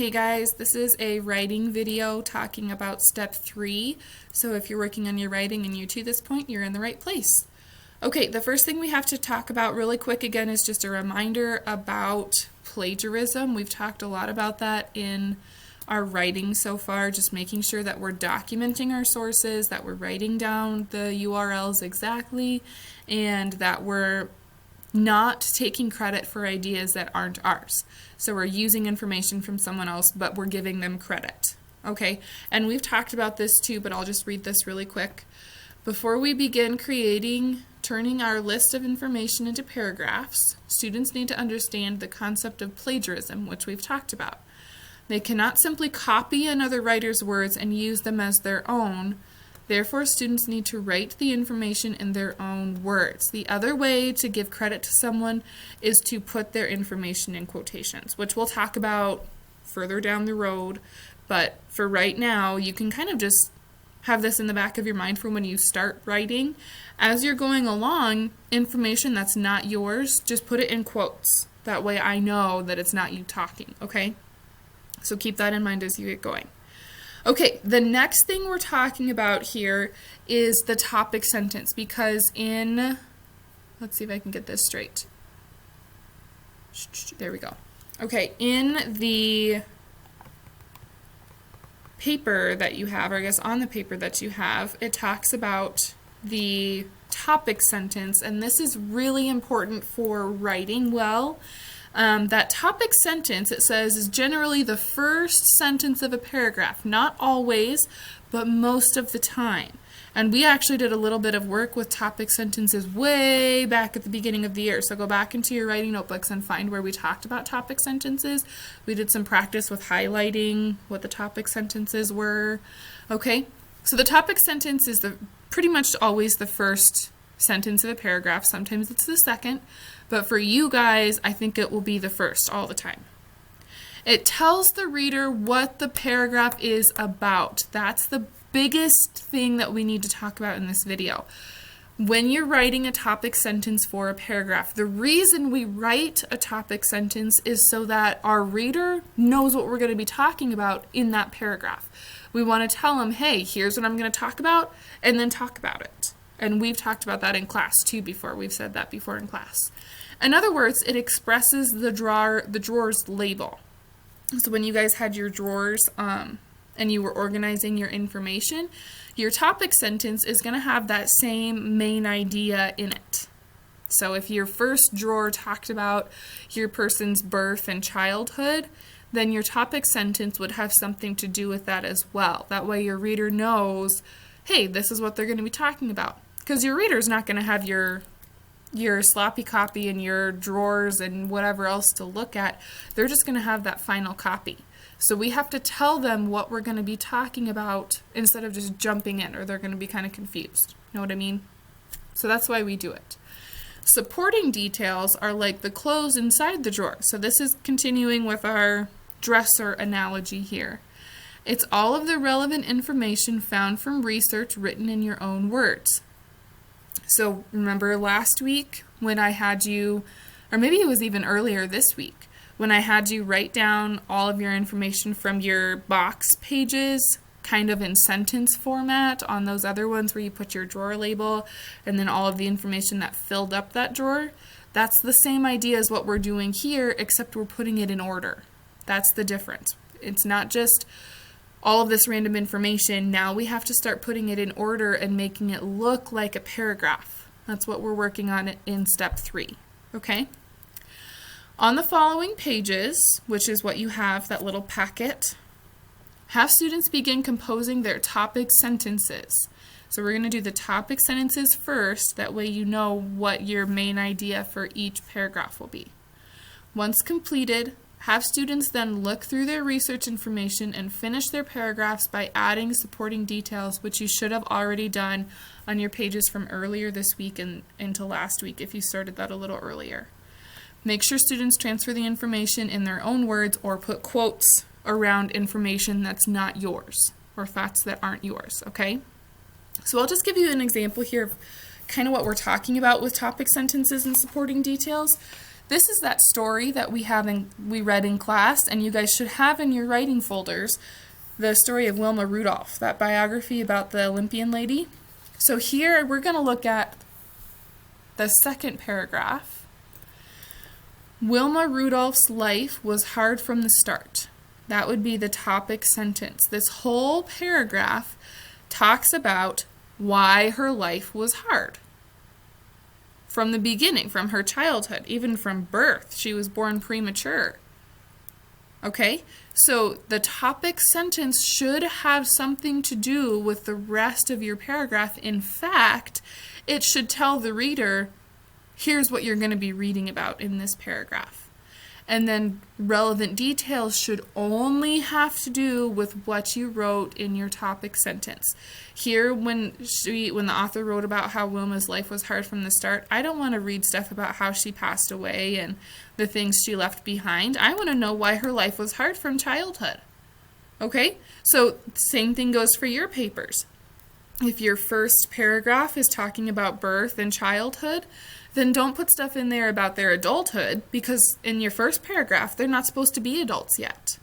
Hey guys, this is a writing video talking about step 3. So if you're working on your writing and you're to this point, you're in the right place. Okay, the first thing we have to talk about really quick again is just a reminder about plagiarism. We've talked a lot about that in our writing so far, just making sure that we're documenting our sources, that we're writing down the URLs exactly, and that we're not taking credit for ideas that aren't ours. So we're using information from someone else, but we're giving them credit. Okay, and we've talked about this too, but I'll just read this really quick. Before we begin turning our list of information into paragraphs, students need to understand the concept of plagiarism, which we've talked about. They cannot simply copy another writer's words and use them as their own. Therefore, students need to write the information in their own words. The other way to give credit to someone is to put their information in quotations, which we'll talk about further down the road. But for right now, you can kind of just have this in the back of your mind for when you start writing. As you're going along, information that's not yours, just put it in quotes. That way I know that it's not you talking, okay? So keep that in mind as you get going. Okay, the next thing we're talking about here is the topic sentence, because let's see if I can get this straight. There we go. Okay, in the paper that you have, or I guess on the paper that you have, it talks about the topic sentence, and this is really important for writing well. That topic sentence, it says, is generally the first sentence of a paragraph. Not always, but most of the time. And we actually did a little bit of work with topic sentences way back at the beginning of the year. So go back into your writing notebooks and find where we talked about topic sentences. We did some practice with highlighting what the topic sentences were. Okay, so the topic sentence is pretty much always the first sentence of a paragraph. Sometimes it's the second. But for you guys, I think it will be the first all the time. It tells the reader what the paragraph is about. That's the biggest thing that we need to talk about in this video. When you're writing a topic sentence for a paragraph, the reason we write a topic sentence is so that our reader knows what we're going to be talking about in that paragraph. We want to tell them, hey, here's what I'm going to talk about, and then talk about it. And we've talked about that in class too before. We've said that before in class. In other words, it expresses the drawer's label. So when you guys had your drawers and you were organizing your information, your topic sentence is going to have that same main idea in it. So if your first drawer talked about your person's birth and childhood, then your topic sentence would have something to do with that as well. That way your reader knows, hey, this is what they're going to be talking about. Because your reader's not going to have your sloppy copy and your drawers and whatever else to look at. They're just going to have that final copy. So we have to tell them what we're going to be talking about instead of just jumping in, or they're going to be kind of confused. Know what I mean? So that's why we do it. Supporting details are like the clothes inside the drawer. So this is continuing with our dresser analogy here. It's all of the relevant information found from research written in your own words. So remember last week when I had you, or maybe it was even earlier this week, when I had you write down all of your information from your box pages kind of in sentence format on those other ones where you put your drawer label and then all of the information that filled up that drawer. That's the same idea as what we're doing here, except we're putting it in order. That's the difference. It's not just all of this random information. Now we have to start putting it in order and making it look like a paragraph. That's what we're working on in step 3. Okay? On the following pages, which is what you have, that little packet, have students begin composing their topic sentences. So we're going to do the topic sentences first. That way you know what your main idea for each paragraph will be. Once completed, have students then look through their research information and finish their paragraphs by adding supporting details, which you should have already done on your pages from earlier this week and into last week if you started that a little earlier. Make sure students transfer the information in their own words or put quotes around information that's not yours or facts that aren't yours, okay? So I'll just give you an example here of kind of what we're talking about with topic sentences and supporting details. this is that story that we read in class, and you guys should have in your writing folders the story of Wilma Rudolph, that biography about the Olympian lady. So here we're going to look at the second paragraph. Wilma Rudolph's life was hard from the start. That would be the topic sentence. This whole paragraph talks about why her life was hard. From the beginning, from her childhood, even from birth. She was born premature. Okay? So the topic sentence should have something to do with the rest of your paragraph. In fact, it should tell the reader, here's what you're going to be reading about in this paragraph. And then relevant details should only have to do with what you wrote in your topic sentence. Here, when the author wrote about how Wilma's life was hard from the start, I don't want to read stuff about how she passed away and the things she left behind. I want to know why her life was hard from childhood. Okay? So, same thing goes for your papers. If your first paragraph is talking about birth and childhood, then don't put stuff in there about their adulthood, because in your first paragraph, they're not supposed to be adults yet.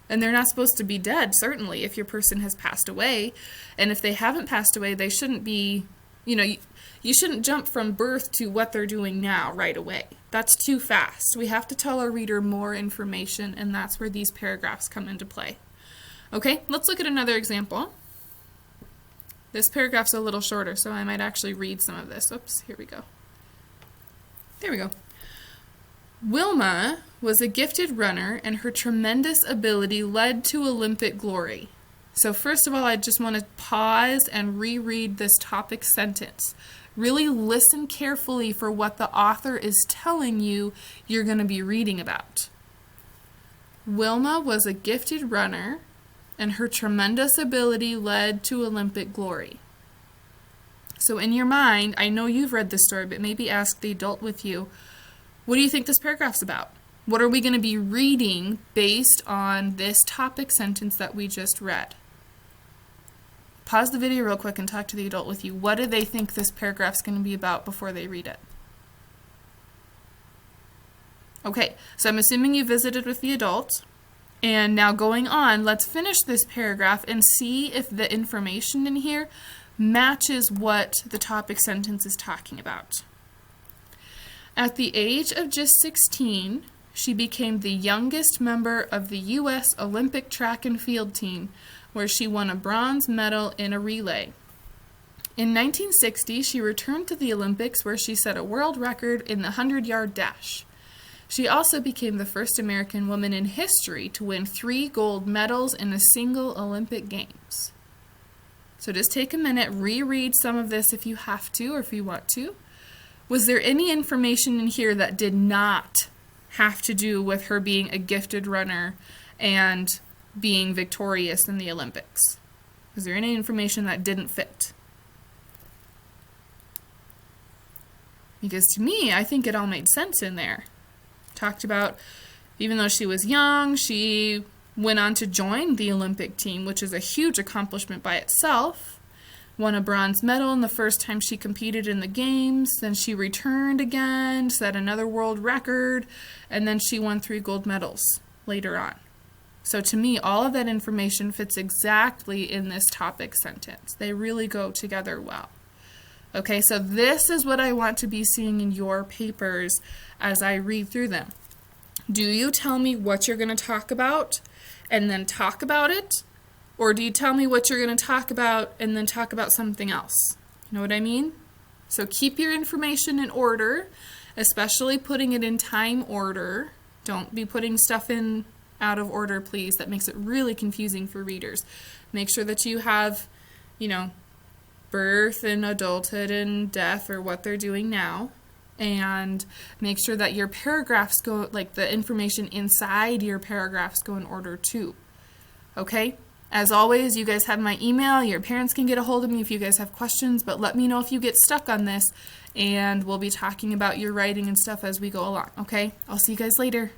And they're not supposed to be dead, certainly, if your person has passed away. And if they haven't passed away, they shouldn't be, you shouldn't jump from birth to what they're doing now right away. That's too fast. We have to tell our reader more information, and that's where these paragraphs come into play. Okay, let's look at another example. This paragraph's a little shorter, so I might actually read some of this. Oops, here we go. There we go. Wilma was a gifted runner, and her tremendous ability led to Olympic glory. So first of all, I just want to pause and reread this topic sentence. Really listen carefully for what the author is telling you you're going to be reading about. Wilma was a gifted runner, and her tremendous ability led to Olympic glory. So in your mind, I know you've read this story, but maybe ask the adult with you, what do you think this paragraph's about? What are we going to be reading based on this topic sentence that we just read? Pause the video real quick and talk to the adult with you. What do they think this paragraph's going to be about before they read it? Okay, so I'm assuming you visited with the adult. And now going on, let's finish this paragraph and see if the information in here matches what the topic sentence is talking about. At the age of just 16, she became the youngest member of the U.S. Olympic track and field team, where she won a bronze medal in a relay. In 1960, she returned to the Olympics, where she set a world record in the 100-yard dash. She also became the first American woman in history to win 3 gold medals in a single Olympic Games. So just take a minute, reread some of this if you have to or if you want to. Was there any information in here that did not have to do with her being a gifted runner and being victorious in the Olympics? Was there any information that didn't fit? Because to me, I think it all made sense in there. Talked about, even though she was young, she went on to join the Olympic team, which is a huge accomplishment by itself. Won a bronze medal in the first time she competed in the games. Then she returned again, set another world record, and then she won 3 gold medals later on. So to me, all of that information fits exactly in this topic sentence. They really go together well. Okay, so this is what I want to be seeing in your papers as I read through them. Do you tell me what you're going to talk about and then talk about it? Or do you tell me what you're going to talk about and then talk about something else? You know what I mean? So keep your information in order, especially putting it in time order. Don't be putting stuff in out of order, please. That makes it really confusing for readers. Make sure that you have, birth and adulthood and death, or what they're doing now. And make sure that your paragraphs go, like the information inside your paragraphs go in order too. Okay? As always, you guys have my email. Your parents can get a hold of me if you guys have questions, but let me know if you get stuck on this, and we'll be talking about your writing and stuff as we go along, okay? I'll see you guys later.